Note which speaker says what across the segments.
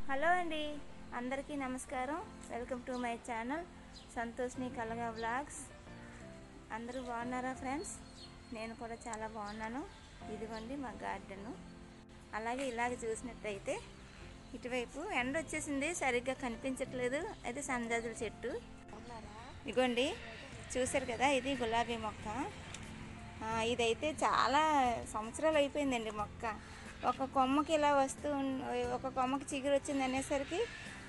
Speaker 1: Hello అండి, అందరికీ నమస్కారం. వెల్కమ్ టు మై ఛానల్ సంతోష్ని కలగా వ్లాగ్స్. అందరూ బాగున్నారా ఫ్రెండ్స్? నేను కూడా చాలా బాగున్నాను. ఇదిగోండి మా గార్డెను. అలాగే ఇలాగ చూసినట్టయితే ఇటువైపు ఎండ వచ్చేసింది, సరిగ్గా కనిపించట్లేదు. అయితే సన్నజాజుల చెట్టు ఇదిగోండి, చూసారు కదా, ఇది గులాబీ మొక్క. ఇదైతే చాలా సంవత్సరాలు అయిపోయిందండి మొక్క. ఒక కొమ్మకి ఇలా ఒక కొమ్మకి చిగురు వచ్చింది అనేసరికి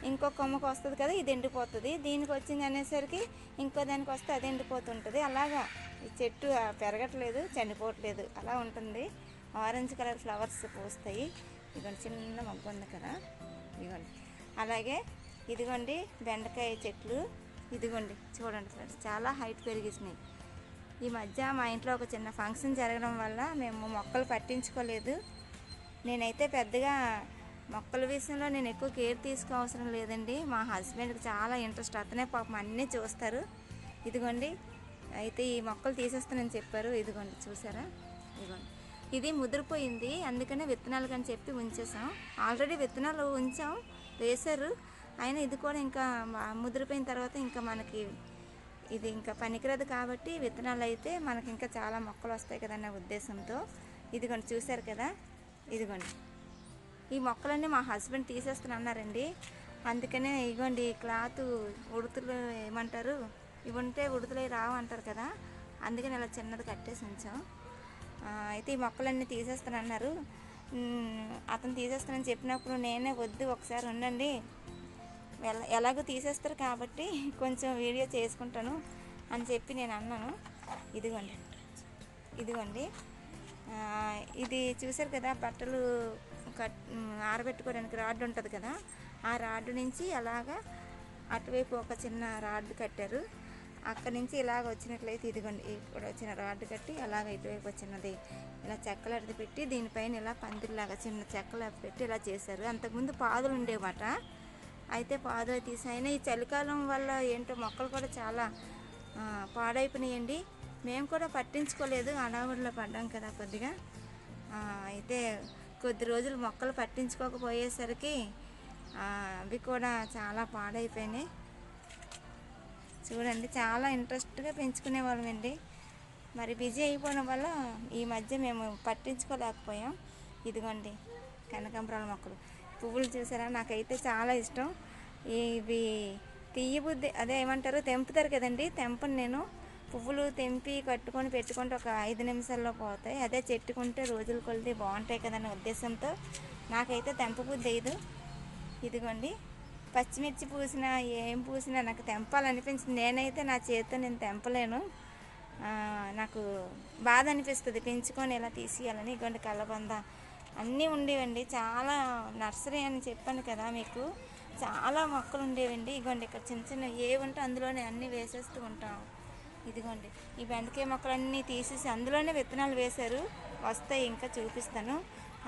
Speaker 1: ఇంకో కొమ్మకి వస్తుంది కదా, ఇది ఎండిపోతుంది. దీనికి వచ్చింది అనేసరికి ఇంకో దానికి వస్తే అది ఎండిపోతుంటుంది. అలాగా ఈ చెట్టు పెరగట్లేదు, చనిపోవట్లేదు, అలా ఉంటుంది. ఆరెంజ్ కలర్ ఫ్లవర్స్ పూస్తాయి. ఇదిగోండి చిన్న మొగ్గ ఉంది కదా, ఇదిగోండి. అలాగే ఇదిగోండి బెండకాయ చెట్లు. ఇదిగోండి చూడండి ఫ్రెండ్స్, చాలా హైట్ పెరిగిసినాయి. ఈ మధ్య మా ఇంట్లో ఒక చిన్న ఫంక్షన్ జరగడం వల్ల మేము మొక్కలు పట్టించుకోలేదు. నేనైతే పెద్దగా మొక్కల విషయంలో నేను ఎక్కువ కేర్ తీసుకోవసరం లేదండి. మా హస్బెండ్కి చాలా ఇంట్రెస్ట్, అతనే పాపం అన్నీ చూస్తారు. ఇదిగోండి, అయితే ఈ మొక్కలు తీసేస్తానని చెప్పారు. ఇదిగోండి చూసారా, ఇదిగోండి ఇది ముదిరిపోయింది, అందుకనే విత్తనాలు కానీ చెప్పి ఉంచేసాం. ఆల్రెడీ విత్తనాలు ఉంచాం, వేశారు. అయినా ఇది కూడా ఇంకా ముదిరిపోయిన తర్వాత ఇంకా మనకి ఇది ఇంకా పనికిరాదు కాబట్టి విత్తనాలు అయితే మనకి ఇంకా చాలా మొక్కలు వస్తాయి కదన్న ఉద్దేశంతో. ఇదిగోండి చూశారు కదా, ఇదిగోండి ఈ మొక్కలన్నీ మా హస్బెండ్ తీసేస్తానన్నారండి. అందుకనే ఇదిగోండి క్లాత్ ఉడుతులు ఏమంటారు, ఇవి ఉంటే ఉడుతులే రావు అంటారు కదా, అందుకని ఇలా చిన్నది కట్టేసి ఉంచాం. అయితే ఈ మొక్కలన్నీ తీసేస్తానన్నారు. అతను తీసేస్తానని చెప్పినప్పుడు నేనే వద్దు, ఒకసారి ఉండండి, ఎలాగో తీసేస్తారు కాబట్టి కొంచెం వీడియో చేసుకుంటాను అని చెప్పి నేను అన్నాను. ఇదిగోండి ఇదిగోండి ఇది చూసారు కదా, బట్టలు ఆరబెట్టుకోవడానికి రాడ్ ఉంటుంది కదా, ఆ రాడ్ నుంచి అలాగా అటువైపు ఒక చిన్న రాడ్ కట్టారు. అక్కడి నుంచి ఇలాగ వచ్చినట్లయితే ఇదిగోండి ఇక్కడ వచ్చిన రాడ్ కట్టి అలాగ ఇటువైపు వచ్చినది ఇలా చెక్కలది పెట్టి దీనిపైన ఇలా పందిరిలాగా చిన్న చెక్కలు పెట్టి ఇలా చేశారు. అంతకుముందు పాదులు ఉండేవట, అయితే పాదులు తీసాయినా ఈ చలికాలం వల్ల ఏంటో మొక్కలు కూడా చాలా పాడైపోయినాయండి. మేము కూడా పట్టించుకోలేదు, అడావుడిలో పడ్డాం కదా కొద్దిగా. అయితే కొద్ది రోజులు మొక్కలు పట్టించుకోకపోయేసరికి అవి కూడా చాలా పాడైపోయినాయి. చూడండి, చాలా ఇంట్రెస్ట్గా పెంచుకునే వాళ్ళమండి. మరి బిజీ అయిపోవడం వల్ల ఈ మధ్య మేము పట్టించుకోలేకపోయాం. ఇదిగోండి కనకాంబరాల మొక్కలు, పువ్వులు చూసారా, నాకైతే చాలా ఇష్టం. ఇవి తీయబుద్ధి, అదే ఏమంటారు, తెంపుతారు కదండి, తెంపను నేను. పువ్వులు తెంపి కట్టుకొని పెట్టుకుంటే ఒక 5 నిమిషాల్లో పోతాయి. అదే చెట్టుకుంటే రోజులు కొలిది బాగుంటాయి కదన్న ఉద్దేశంతో నాకైతే తెంపబుద్ధి అయ్యదు. ఇదిగోండి పచ్చిమిర్చి పూసినా ఏం పూసినా నాకు తెంపాలనిపించింది. నేనైతే నా చేతితో నేను తెంపలేను, నాకు బాధ అనిపిస్తుంది పెంచుకొని ఇలా తీసేయాలని. ఇదిగోండి కలబంద అన్నీ ఉండేవండి, చాలా నర్సరీ అని చెప్పాను కదా మీకు, చాలా మొక్కలు ఉండేవండి. ఇదిగోండి ఇక్కడ చిన్న చిన్న ఏవుంటే అందులోనే అన్నీ వేసేస్తూ ఉంటాం. ఇదిగోండి ఈ బెండకాయ మొక్కలన్నీ తీసేసి అందులోనే విత్తనాలు వేశారు, వస్తాయి, ఇంకా చూపిస్తాను.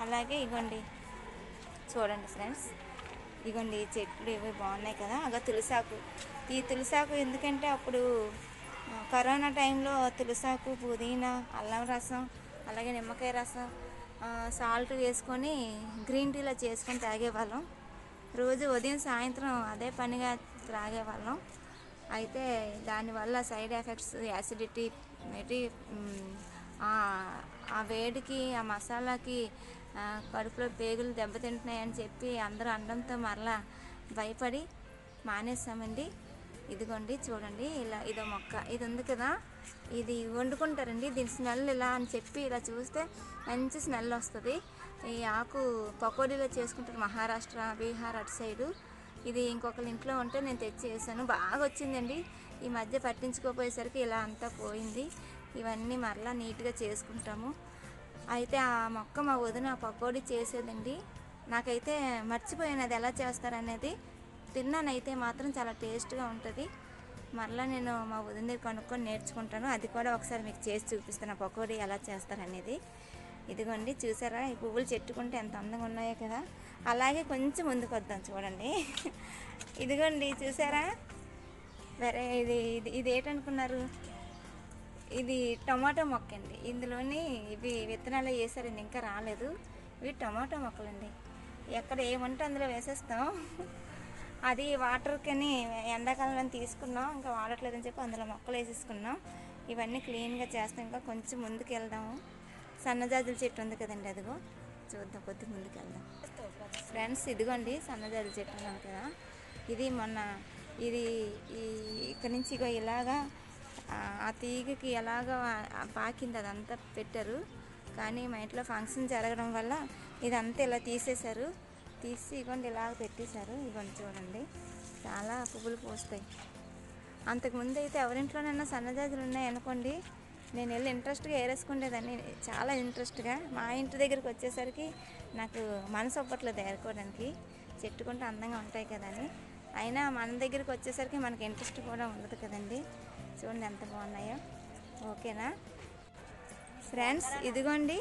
Speaker 1: అలాగే ఇగోండి చూడండి ఫ్రెండ్స్, ఇగోండి ఈ చెట్లు ఇవి బాగున్నాయి కదా. అలా తులసాకు, ఈ తులసాకు ఎందుకంటే అప్పుడు కరోనా టైంలో తులసాకు, పుదీనా, అల్లం రసం, అలాగే నిమ్మకాయ రసం, సాల్ట్ వేసుకొని గ్రీన్ టీలో చేసుకొని తాగేవాళ్ళం. రోజు ఉదయం సాయంత్రం అదే పనిగా త్రాగేవాళ్ళం. అయితే దానివల్ల సైడ్ ఎఫెక్ట్స్ యాసిడిటీ మెటీ, ఆ వేడికి ఆ మసాలాకి కడుపులో పేగులు దెబ్బతింటున్నాయని చెప్పి అందరూ అనడంతో మరలా భయపడి మానేసామండి. ఇదిగోండి చూడండి, ఇలా ఇదో మొక్క, ఇది ఉంది కదా, ఇది వండుకుంటారండి, దీని స్మెల్ ఇలా అని చెప్పి ఇలా చూస్తే మంచి స్మెల్ వస్తుంది. ఈ ఆకు పకోడీలో చేసుకుంటారు మహారాష్ట్ర, బీహార్ అటు సైడు. ఇది ఇంకొకరి ఇంట్లో ఉంటే నేను తెచ్చి వేసాను, బాగా వచ్చిందండి. ఈ మధ్య పట్టించుకోపోయేసరికి ఇలా అంతా పోయింది. ఇవన్నీ మరలా నీట్గా చేసుకుంటాము. అయితే ఆ మొక్క మా వదిన పకోడీ చేసేదండి, నాకైతే మర్చిపోయాను అది ఎలా చేస్తారనేది. తిన్నానైతే మాత్రం చాలా టేస్ట్గా ఉంటుంది. మరలా నేను మా వదిన దగ్గర కనుక్కొని నేర్చుకుంటాను, అది కూడా ఒకసారి మీకు చేసి చూపిస్తాను పకోడీ ఎలా చేస్తారనేది. ఇదిగోండి చూసారా, ఈ పువ్వులు చెట్టుకుంటే ఎంత అందంగా ఉన్నాయో కదా. అలాగే కొంచెం ముందుకు వద్దాం చూడండి, ఇదిగోండి చూసారా, వేరే ఇది ఇది ఇది ఏంటనుకున్నారు, ఇది టమాటో మొక్క అండి. ఇందులోని ఇవి విత్తనాలు వేసారండి, ఇంకా రాలేదు. ఇవి టమాటో మొక్కలండి. ఎక్కడ ఏముంటే అందులో వేసేస్తాం. అది వాటర్కని ఎండాకాలంలో తీసుకున్నాం, ఇంకా వాడట్లేదని చెప్పి అందులో మొక్కలు వేసేసుకున్నాం. ఇవన్నీ క్లీన్గా చేస్తాం. ఇంకా కొంచెం ముందుకు వెళ్దాము. సన్నజాజుల చెట్టు ఉంది కదండి, అదిగో చూద్దాం, కొద్దిగా ముందుకు వెళ్దాం ఫ్రెండ్స్. ఇదిగోండి సన్నజాజుల చెట్టు ఉన్నాను కదా, ఇది మొన్న ఇది ఇక్కడ నుంచి ఇగో ఇలాగా ఆ తీగకి ఎలాగా పాకింది, అదంతా పెట్టారు. కానీ మా ఇంట్లో ఫంక్షన్ జరగడం వల్ల ఇదంతా ఇలా తీసేశారు. తీసి ఇగోండి ఇలాగ పెట్టేశారు. ఇగోండి చూడండి, చాలా పువ్వులు పూస్తాయి. అంతకుముందు అయితే ఎవరింట్లోనైనా సన్నజాజులు ఉన్నాయనుకోండి, నేను వెళ్ళి ఇంట్రెస్ట్గా ఏరేసుకునేదాన్ని, చాలా ఇంట్రెస్ట్గా. మా ఇంటి దగ్గరికి వచ్చేసరికి నాకు మనసు ఒప్పట్లేదు ఏరుకోవడానికి, చెట్టుకుంటే అందంగా ఉంటాయి కదా అని. అయినా మన దగ్గరికి వచ్చేసరికి మనకి ఇంట్రెస్ట్ కూడా ఉండదు కదండి. చూడండి ఎంత బాగున్నాయో. ఓకేనా ఫ్రెండ్స్, ఇదిగోండి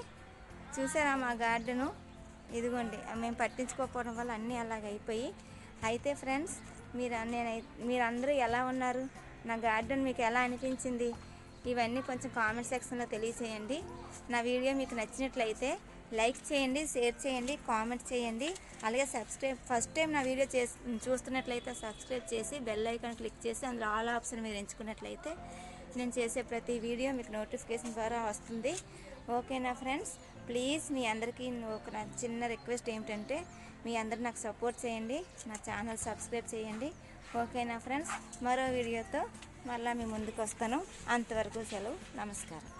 Speaker 1: చూసారా మా గార్డెను. ఇదిగోండి మేము పట్టించుకోకపోవడం వల్ల అన్నీ అలాగ అయిపోయి. అయితే ఫ్రెండ్స్, మీరందరూ ఎలా ఉన్నారు, నా గార్డెన్ మీకు ఎలా అనిపించింది, ఇవన్నీ కొంచెం కామెంట్ సెక్షన్లో తెలియచేయండి. నా వీడియో మీకు నచ్చినట్లయితే లైక్ చేయండి, షేర్ చేయండి, కామెంట్ చేయండి. అలాగే సబ్స్క్రైబ్, ఫస్ట్ టైం నా వీడియో చూస్తున్నట్లయితే సబ్స్క్రైబ్ చేసి బెల్ ఐకాన్ క్లిక్ చేసి అందులో ఆల్ ఆప్షన్ మీరు ఎంచుకున్నట్లయితే నేను చేసే ప్రతి వీడియో మీకు నోటిఫికేషన్ ద్వారా వస్తుంది. ఓకేనా ఫ్రెండ్స్, ప్లీజ్ మీ అందరికీ ఒక చిన్న రిక్వెస్ట్ ఏమిటంటే, మీ అందరు నాకు సపోర్ట్ చేయండి, నా ఛానల్ సబ్స్క్రైబ్ చేయండి. ఓకేనా ఫ్రెండ్స్, మరో వీడియోతో మళ్ళీ మీ ముందుకు వస్తాను. అంతవరకు సెలవు, నమస్కారం.